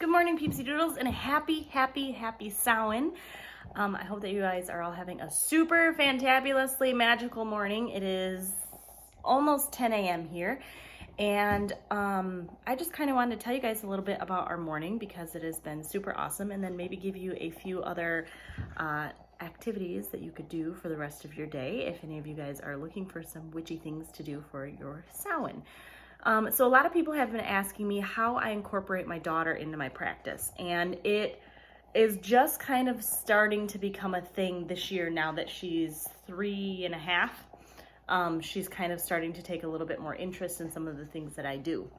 Good morning, Peepsy Doodles, and a happy Samhain. I hope that you guys are all having a super fantabulously magical morning. It is almost 10 a.m. here, and I just kind of wanted to tell you guys a little bit about our morning because it has been super awesome, and then maybe give you a few other activities that you could do for the rest of your day if any of you guys are looking for some witchy things to do for your Samhain. So a lot of people have been asking me how I incorporate my daughter into my practice, and it is just kind of starting to become a thing this year now that she's 3.5. She's kind of starting to take a little bit more interest in some of the things that I do.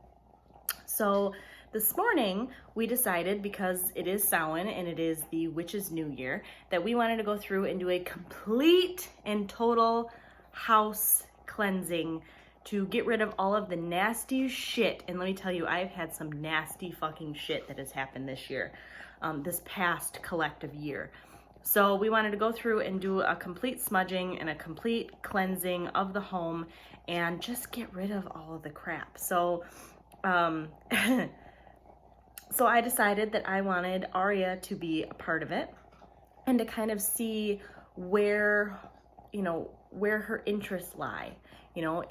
So this morning we decided, because it is Samhain and it is the Witch's New Year, that we wanted to go through and do a complete and total house cleansing to get rid of all of the nasty shit. And let me tell you, I've had some nasty fucking shit that has happened this year, this past collective year. So we wanted to go through and do a complete smudging and a complete cleansing of the home and just get rid of all of the crap. So, so I decided that I wanted Aria to be a part of it and to kind of see where, where her interests lie.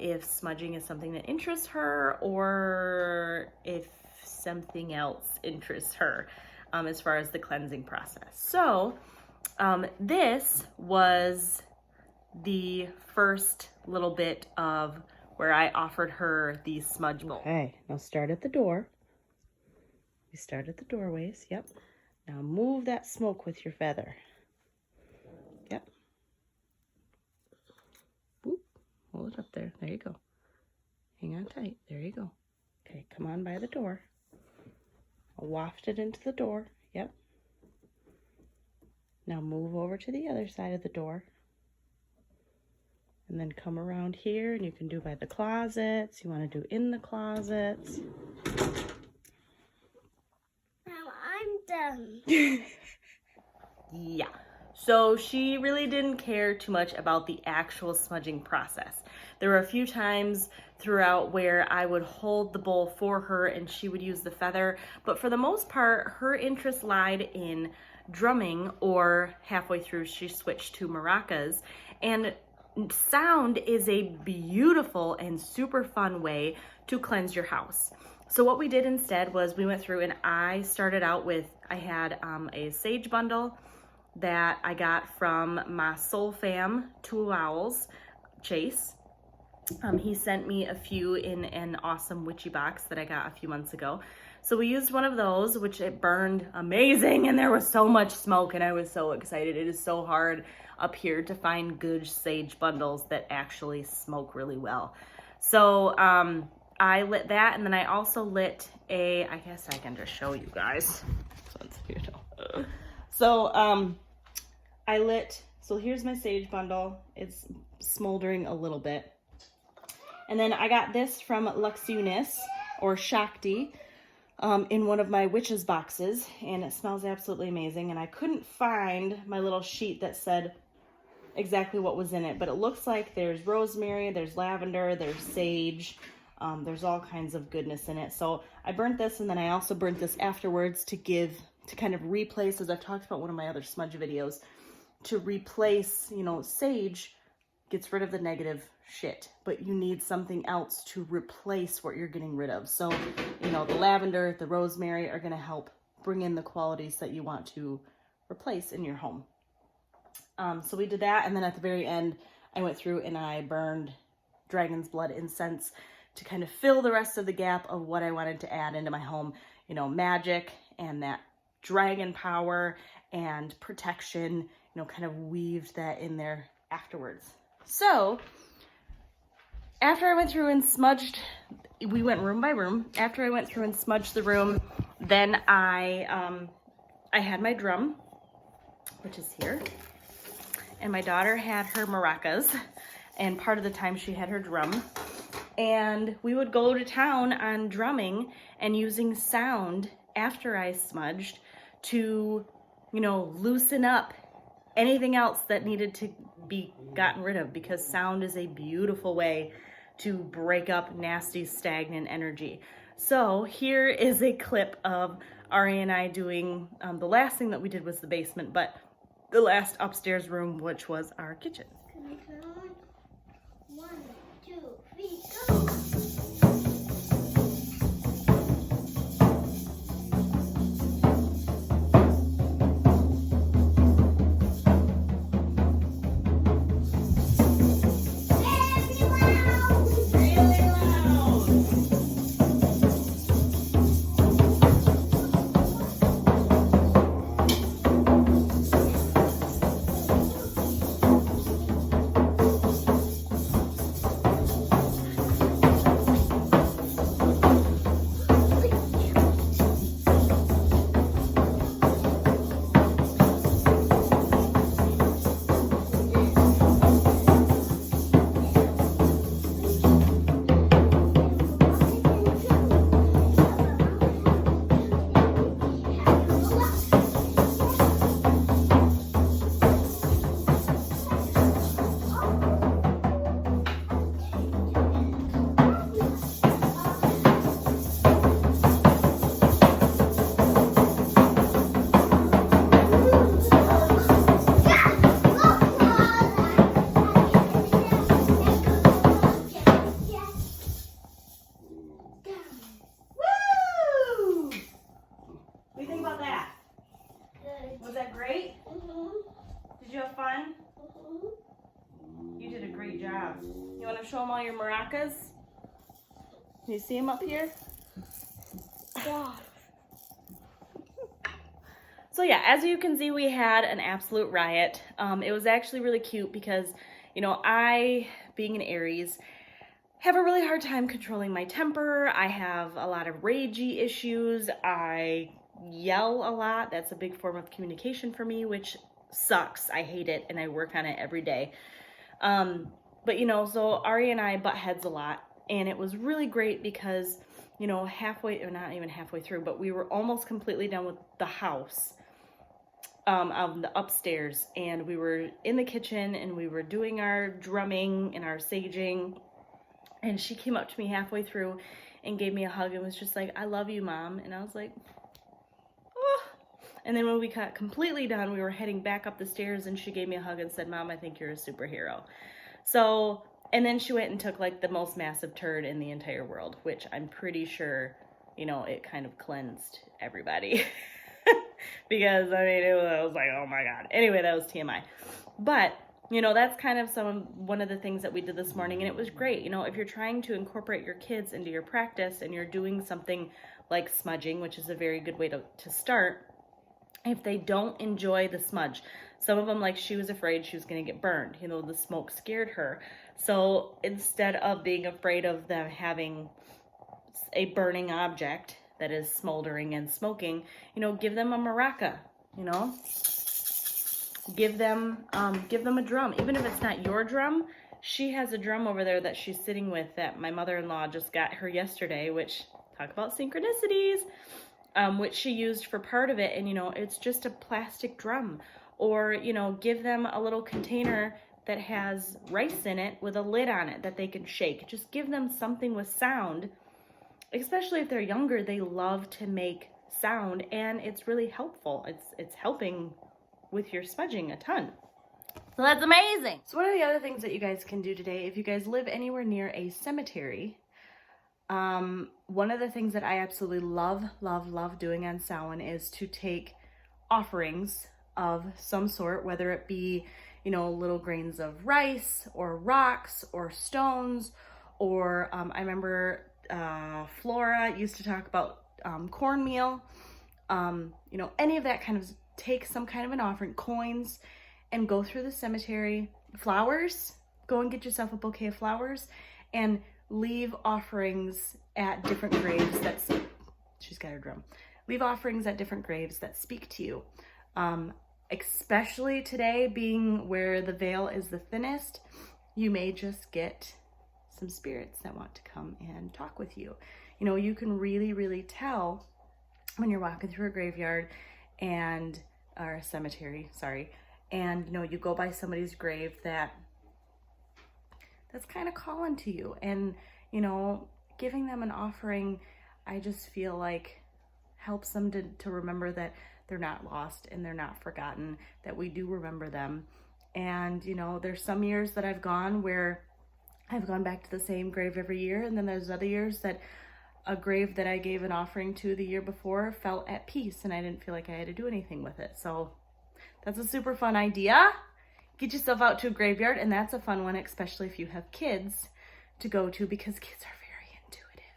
If smudging is something that interests her or if something else interests her as far as the cleansing process. So this was the first little bit of where I offered her the smudge bowl. Okay, now start at the door. You start at the doorways, yep. Now move that smoke with your feather. Yep. Hold it up there. There you go. Hang on tight. There you go. Okay, come on by the door. I'll waft it into the door. Yep. Now move over to the other side of the door. And then come around here, and you can do by the closets. You want to do in the closets. Now I'm done. Yeah. So she really didn't care too much about the actual smudging process. There were a few times throughout where I would hold the bowl for her and she would use the feather, but for the most part, her interest lied in drumming, or halfway through she switched to maracas. And sound is a beautiful and super fun way to cleanse your house. So what we did instead was we went through and I started out with, I had a sage bundle that I got from my Soul Fam 2 Owls, Chase. He sent me a few in an awesome witchy box that I got a few months ago. So we used one of those, which it burned amazing, and there was so much smoke, and I was so excited. It is so hard up here to find good sage bundles that actually smoke really well. So I lit that, and then I also lit I guess I can just show you guys. So I lit, so here's my sage bundle. It's smoldering a little bit. And then I got this from Luxunis or Shakti in one of my witches boxes, and it smells absolutely amazing. And I couldn't find my little sheet that said exactly what was in it, but it looks like there's rosemary, there's lavender, there's sage, there's all kinds of goodness in it. So I burnt this, and then I also burnt this afterwards to kind of replace, as I've talked about one of my other smudge videos, to replace, sage gets rid of the negative shit, but you need something else to replace what you're getting rid of. So, the lavender, the rosemary are going to help bring in the qualities that you want to replace in your home. So we did that, and then at the very end, I went through and I burned dragon's blood incense to kind of fill the rest of the gap of what I wanted to add into my home, magic and that dragon power and protection, kind of weaved that in there afterwards. So after I went through and smudged, we went room by room. After I went through and smudged the room, then I had my drum, which is here, and my daughter had her maracas, and part of the time she had her drum. And we would go to town on drumming and using sound after I smudged to, loosen up anything else that needed to be gotten rid of, because sound is a beautiful way to break up nasty, stagnant energy. So here is a clip of Ari and I doing, the last thing that we did was the basement, but the last upstairs room, which was our kitchen. Can we count? 1, 2, 3, go! Was that great? Did you have fun? You did a great job. You want to show them all your maracas? Can you see them up here? Yeah. So yeah, as you can see, we had an absolute riot. It was actually really cute because, you know, I, being an Aries, have a really hard time controlling my temper. I have a lot of ragey issues. I yell a lot. That's a big form of communication for me, which sucks. I hate it, and I work on it every day. But, you know, so Ari and I butt heads a lot, and it was really great because, you know, halfway, or not even halfway through, but we were almost completely done with the house, the upstairs, and we were in the kitchen, and we were doing our drumming and our saging, and she came up to me halfway through and gave me a hug and was just like, "I love you, Mom." And I was like, oh. And then when we got completely done, we were heading back up the stairs, and she gave me a hug and said, "Mom, I think you're a superhero." So, and then she went and took like the most massive turd in the entire world, which I'm pretty sure, you know, it kind of cleansed everybody. Because, I mean, I was like, oh my God. Anyway, that was TMI. But, you know, that's kind of one of the things that we did this morning, and it was great. You know, if you're trying to incorporate your kids into your practice and you're doing something like smudging, which is a very good way to start, if they don't enjoy the smudge, some of them, like, she was afraid she was going to get burned. You know, the smoke scared her. So instead of being afraid of them having a burning object that is smoldering and smoking, you know, give them a maraca, you know, give them a drum. Even if it's not your drum, she has a drum over there that she's sitting with that my mother-in-law just got her yesterday, which, talk about synchronicities, which she used for part of it. And, you know, it's just a plastic drum. Or, you know, give them a little container that has rice in it with a lid on it that they can shake. Just give them something with sound. Especially if they're younger, they love to make sound, and it's really helpful. It's helping with your smudging a ton. So that's amazing. So one of the other things that you guys can do today, if you guys live anywhere near a cemetery, one of the things that I absolutely love doing on Samhain is to take offerings of some sort, whether it be, you know, little grains of rice or rocks or stones, or I remember Flora used to talk about cornmeal, you know, any of that kind of, take some kind of an offering, coins, and go through the cemetery. Flowers, go and get yourself a bouquet of flowers and leave offerings at different graves that, she's got her drum, leave offerings at different graves that speak to you. Especially today being where the veil is the thinnest, you may just get some spirits that want to come and talk with you. You know, you can really tell when you're walking through a graveyard and, or a cemetery, sorry, and, you know, you go by somebody's grave that's kind of calling to you, and, you know, giving them an offering, I just feel like helps them to remember that they're not lost and they're not forgotten, that we do remember them. And, you know, there's some years that I've gone where I've gone back to the same grave every year. And then there's other years that a grave that I gave an offering to the year before felt at peace and I didn't feel like I had to do anything with it. So that's a super fun idea. Get yourself out to a graveyard, and that's a fun one, especially if you have kids to go to, because kids are very intuitive.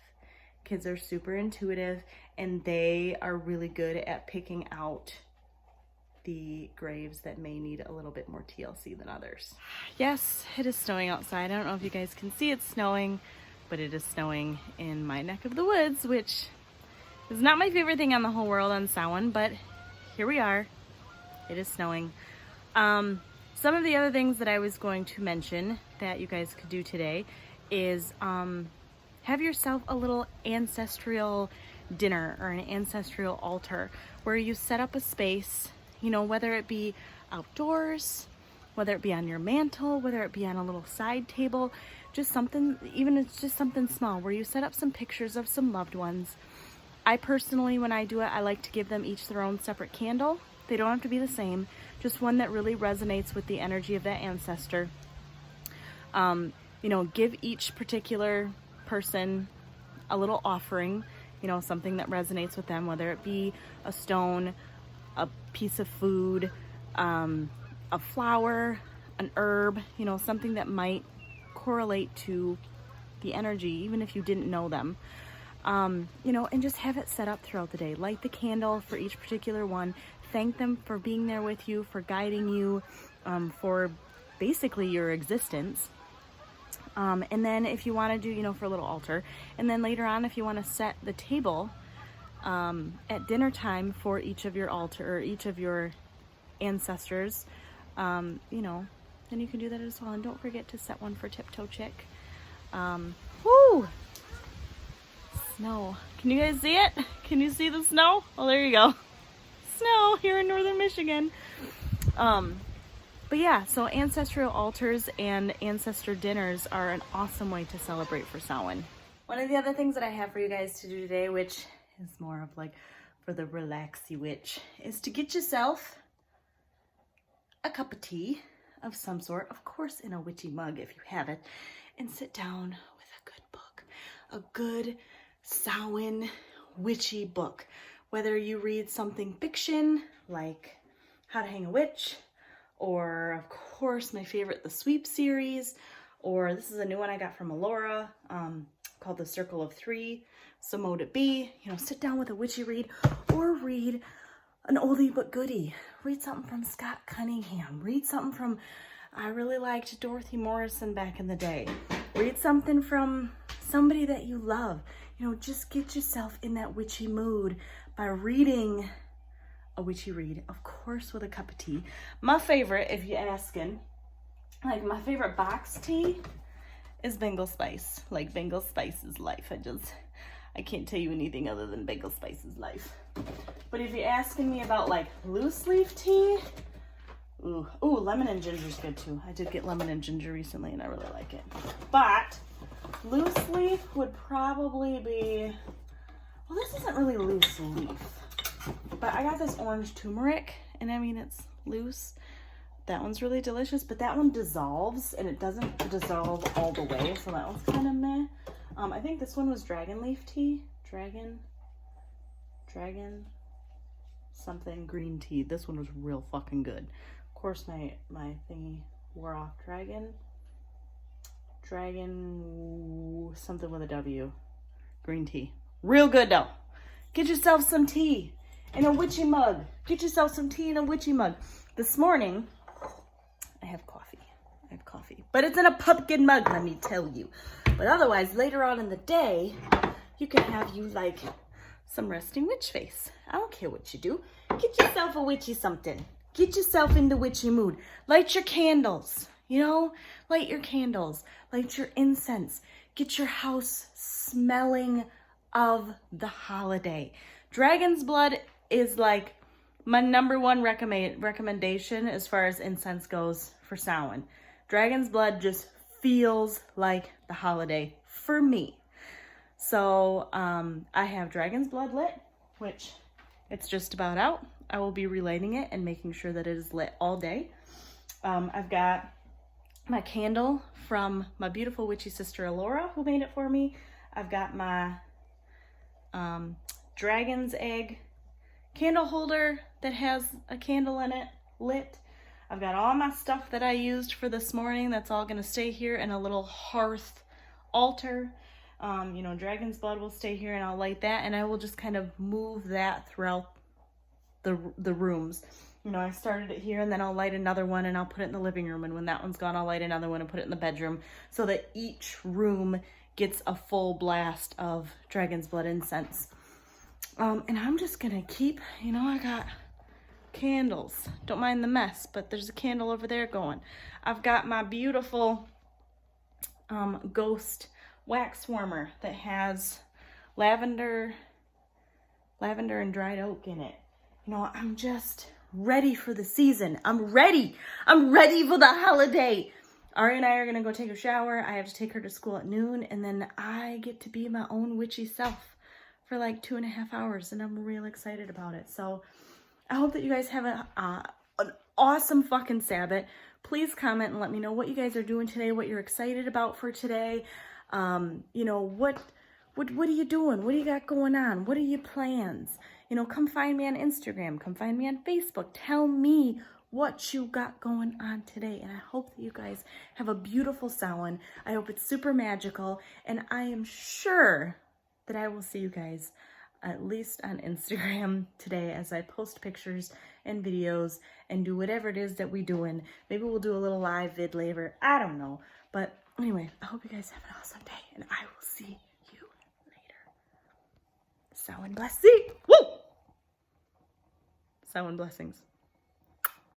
Kids are super intuitive, and they are really good at picking out the graves that may need a little bit more TLC than others. Yes, it is snowing outside. I don't know if you guys can see it's snowing, but it is snowing in my neck of the woods, which is not my favorite thing on the whole world on Samhain, but here we are. It is snowing. Some of the other things that I was going to mention that you guys could do today is have yourself a little ancestral dinner or an ancestral altar where you set up a space, you know, whether it be outdoors, whether it be on your mantle, whether it be on a little side table, just something, even if it's just something small, where you set up some pictures of some loved ones. I personally, when I do it, I like to give them each their own separate candle. They don't have to be the same, just one that really resonates with the energy of that ancestor. You know, give each particular person a little offering, you know, something that resonates with them, whether it be a stone, a piece of food, a flower, an herb, you know, something that might correlate to the energy, even if you didn't know them. You know, and just have it set up throughout the day. Light the candle for each particular one. Thank them for being there with you, for guiding you, for basically your existence. And then if you want to do, you know, for a little altar. And then later on, if you want to set the table at dinner time for each of your altar or each of your ancestors, you know, then you can do that as well. And don't forget to set one for Tiptoe Chick. Woo! Snow. Can you guys see it? Can you see the snow? Oh, there you go. Snow here in northern Michigan. But yeah, so ancestral altars and ancestor dinners are an awesome way to celebrate for Samhain. One of the other things that I have for you guys to do today, which is more of like for the relaxy witch, is to get yourself a cup of tea of some sort, of course in a witchy mug if you have it, and sit down with a good book, a good Samhain witchy book. Whether you read something fiction like How to Hang a Witch, or of course my favorite, the Sweep series, or this is a new one I got from Alora called The Circle of Three, so mote it be. You know, sit down with a witchy read, or read an oldie but goodie. Read something from Scott Cunningham. Read something from, I really liked Dorothy Morrison back in the day. Read something from somebody that you love. You know, just get yourself in that witchy mood by reading a witchy read, of course with a cup of tea. My favorite, if you're asking, like my favorite box tea is Bengal Spice. Like Bengal Spice is life. I can't tell you anything other than Bengal Spice is life. But if you're asking me about like loose leaf tea, ooh, lemon and ginger is good too. I did get lemon and ginger recently and I really like it. But loose leaf would probably be, well, this isn't really loose leaf, but I got this orange turmeric, and I mean, it's loose. That one's really delicious, but that one dissolves, and it doesn't dissolve all the way, so that one's kind of meh. I think this one was dragon leaf tea. Dragon something green tea. This one was real fucking good. Of course, my thingy wore off. Dragon something with a W. Green tea. Real good though. Get yourself some tea in a witchy mug. Get yourself some tea in a witchy mug. This morning, I have coffee. But it's in a pumpkin mug, let me tell you. But otherwise, later on in the day, you can have you like some resting witch face. I don't care what you do. Get yourself a witchy something. Get yourself in the witchy mood. Light your candles. You know, light your candles. Light your incense. Get your house smelling of the holiday. Dragon's blood is like my number one recommendation as far as incense goes for Samhain. Dragon's blood just feels like the holiday for me. So I have dragon's blood lit, which it's just about out. I will be relighting it and making sure that it is lit all day. I've got my candle from my beautiful witchy sister Alora, who made it for me. I've got my dragon's egg candle holder that has a candle in it lit. I've got all my stuff that I used for this morning. That's all gonna stay here, and a little hearth altar. You know, dragon's blood will stay here, and I'll light that, and I will just kind of move that throughout the rooms. You know, I started it here, and then I'll light another one, and I'll put it in the living room, and when that one's gone, I'll light another one and put it in the bedroom, so that each room gets a full blast of dragon's blood incense. And I'm just gonna keep, you know, I got candles. Don't mind the mess, but there's a candle over there going. I've got my beautiful ghost wax warmer that has lavender and dried oak in it. You know, I'm just ready for the season. I'm ready for the holiday. Ari and I are gonna go take a shower. I have to take her to school at noon, and then I get to be my own witchy self for like 2.5 hours, and I'm real excited about it. So I hope that you guys have an awesome fucking Sabbath. Please comment and let me know what you guys are doing today, what you're excited about for today. You know, what are you doing? What do you got going on? What are your plans? You know, come find me on Instagram. Come find me on Facebook. Tell me what you got going on today. And I hope that you guys have a beautiful Samhain. I hope it's super magical. And I am sure that I will see you guys at least on Instagram today as I post pictures and videos and do whatever it is that we doing. Maybe we'll do a little live vid later. I don't know. But anyway, I hope you guys have an awesome day, and I will see you later. Samhain blessing. Woo! Samhain blessings.